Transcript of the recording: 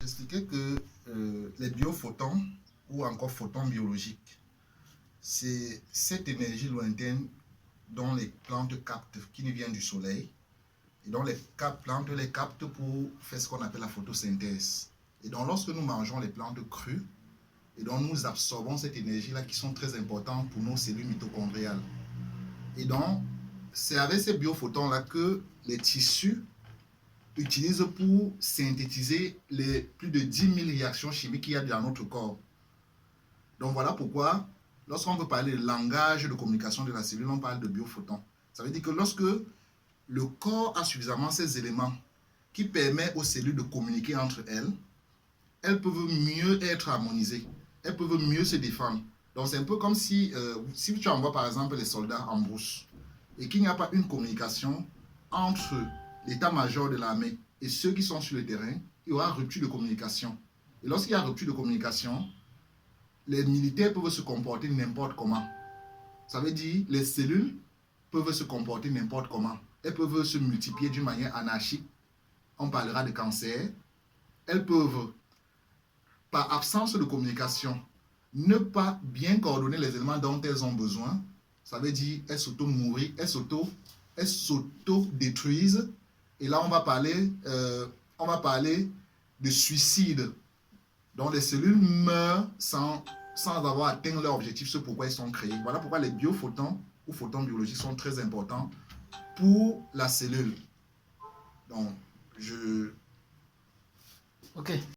j'expliquais que les biophotons ou encore photons biologiques, c'est cette énergie lointaine dont les plantes captent, qui nous vient du soleil, et dont les plantes les captent pour faire ce qu'on appelle la photosynthèse. Et donc lorsque nous mangeons les plantes crues, et donc nous absorbons cette énergie-là qui sont très importantes pour nos cellules mitochondriales. Et donc, c'est avec ces biophotons-là que les tissus utilisent pour synthétiser les plus de 10 000 réactions chimiques qu'il y a dans notre corps. Donc voilà pourquoi, lorsqu'on veut parler de langage de communication de la cellule, on parle de biophotons. Ça veut dire que lorsque le corps a suffisamment ces éléments qui permettent aux cellules de communiquer entre elles, elles peuvent mieux être harmonisées, elles peuvent mieux se défendre. Donc c'est un peu comme si tu envoies par exemple les soldats en brousse et qu'il n'y a pas une communication entre l'état-major de l'armée et ceux qui sont sur le terrain, il y aura rupture de communication. Et lorsqu'il y a rupture de communication, les militaires peuvent se comporter n'importe comment. Ça veut dire les cellules peuvent se comporter n'importe comment. Elles peuvent se multiplier d'une manière anarchique. On parlera de cancer. Elles peuvent, par absence de communication, ne pas bien coordonner les éléments dont elles ont besoin. Ça veut dire elles s'auto-mourir, elles s'auto-détruisent. Et là, on va parler de suicide. Donc, les cellules meurent sans avoir atteint leur objectif, ce pourquoi ils sont créés. Voilà pourquoi les biophotons ou photons biologiques sont très importants pour la cellule. Donc, Ok.